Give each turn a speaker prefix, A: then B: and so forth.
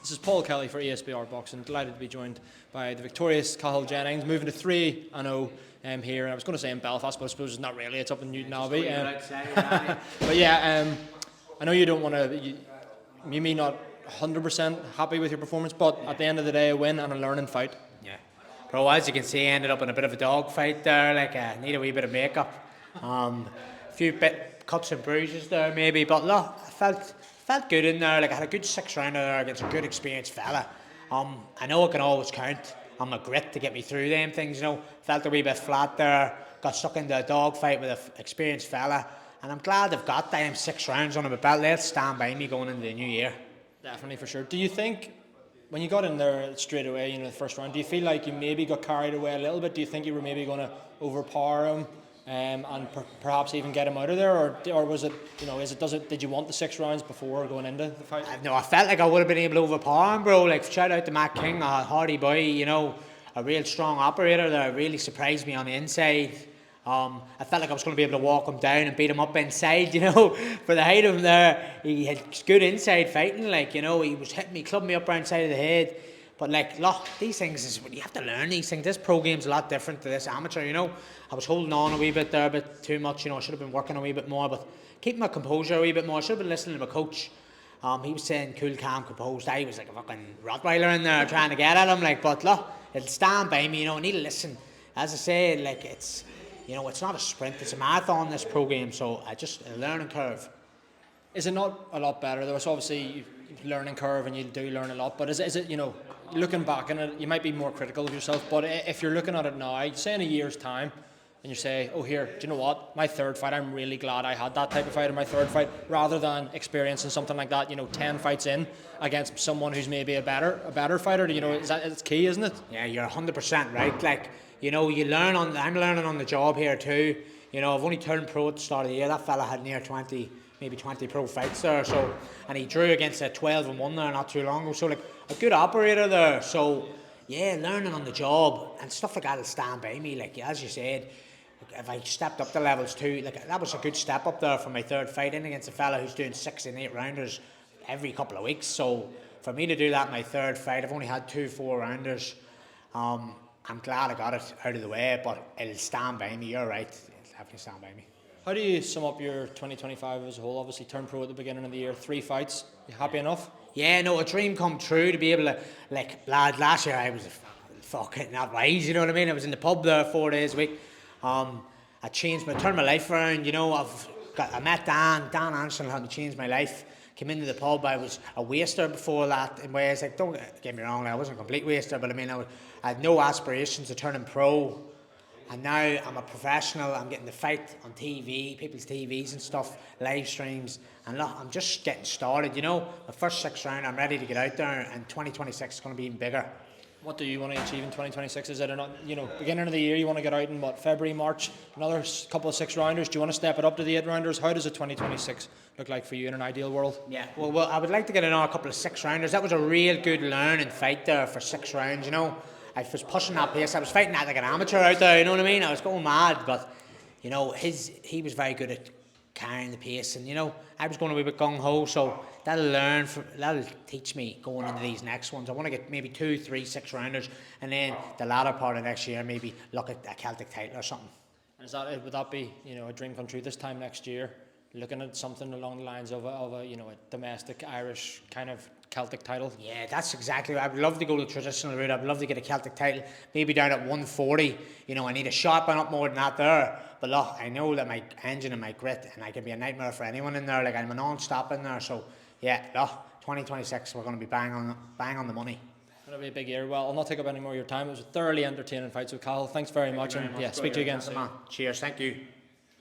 A: This is Paul Kelly for ESBR Boxing. Delighted to be joined by the victorious Cathal Jennings, moving to 3-0 here. I was going to say in Belfast, but I suppose it's not really. It's up in Newton Abbey. But yeah, I know you don't want to. You may not 100% happy with your performance, but at the end of the day, a win and a learning fight.
B: Yeah, bro. As you can see, I ended up in a bit of a dog fight there. Need a wee bit of makeup. A few bit cuts and bruises there, maybe. But look, I felt good in there. I had a good 6-rounder there against a good experienced fella. I know it can always count on my grit to get me through them things. Felt a wee bit flat there. Got stuck into a dog fight with an experienced fella, and I'm glad I've got them 6 rounds under my belt. They'll stand by me going into the new year.
A: Definitely, for sure. Do you think when you got in there straight away, the first round, do you feel like you maybe got carried away a little bit? Do you think you were maybe going to overpower him? And perhaps even get him out of there, or was it, did you want the 6 rounds before going into the fight?
B: No, I felt like I would have been able to overpower him, bro. Shout out to Matt King, a hardy boy, a real strong operator that really surprised me on the inside. I felt like I was going to be able to walk him down and beat him up inside, For the height of him there, he had good inside fighting, he was hitting me, clubbing me up around the side of the head. But look, these things you have to learn these things. This pro game's a lot different to this amateur, I was holding on a wee bit there, a bit too much, I should have been working a wee bit more, but keeping my composure a wee bit more. I should have been listening to my coach. He was saying cool, calm, composed. I was like a fucking Rottweiler in there trying to get at him, but look, it'll stand by me, I need to listen. As I said, it's, it's not a sprint, it's a marathon, this pro game, so a learning curve.
A: Is it not a lot better? There was obviously learning curve and you do learn a lot, but is it looking back on it, you might be more critical of yourself, but if you're looking at it now, say in a year's time, and you say, oh here, do you know what, my 3rd fight, I'm really glad I had that type of fight in my 3rd fight, rather than experiencing something like that, 10 fights in against someone who's maybe a better fighter, it's key, isn't it?
B: Yeah, you're 100% right. You learn I'm learning on the job here too. I've only turned pro at the start of the year. That fella had near 20, maybe 20 pro fights there, and he drew against a 12-1 there not too long ago, so a good operator there. So yeah, learning on the job and stuff like that will stand by me. As you said, if I stepped up the levels too, that was a good step up there for my 3rd fight in against a fella who's doing 6 and 8 rounders every couple of weeks. So for me to do that in my 3rd fight, I've only had 2 4-rounders. I'm glad I got it out of the way, but it'll stand by me. You're right, it'll definitely stand by me.
A: How do you sum up your 2025 as a whole? Obviously turned pro at the beginning of the year, 3 fights. You happy enough?
B: Yeah, no, a dream come true to be able to, last year I was fucking not wise, you know what I mean? I was in the pub there 4 days a week. I turned my life around, I met Dan Anderson helped me change my life. Came into the pub, I was a waster before that in ways, don't get me wrong, I wasn't a complete waster, but I had no aspirations of turning pro. And now I'm a professional, I'm getting to fight on TV, people's TVs and stuff, live streams, and look, I'm just getting started, My first 6 round, I'm ready to get out there, and 2026 is going to be even bigger.
A: What do you want to achieve in 2026? Is it beginning of the year you want to get out in February, March, another couple of 6-rounders? Do you want to step it up to the 8-rounders? How does a 2026 look like for you in an ideal world?
B: Yeah, well, I would like to get another couple of 6-rounders. That was a real good learning fight there for 6 rounds, I was pushing that pace. I was fighting that like an amateur out there, you know what I mean? I was going mad, but, he was very good at carrying the pace, and, I was going a wee bit gung-ho, so that'll teach me going into these next ones. I want to get maybe 2, 3, 6-rounders, and then the latter part of next year, maybe look at a Celtic title or something.
A: And would that be, a dream come true this time next year? Looking at something along the lines of a domestic Irish kind of Celtic title?
B: Yeah, that's exactly what I would love to go the traditional route. I'd love to get a Celtic title, maybe down at 140. I need to sharpen up more than that there. But look, I know that my engine and my grit, and I can be a nightmare for anyone in there. I'm a non-stop in there. So yeah, look, 2026, we're going to be bang on the money.
A: It'll be a big year. Well, I'll not take up any more of your time. It was a thoroughly entertaining fight with Cathal. Thanks very much, and speak to you again soon.
B: Cheers, thank you.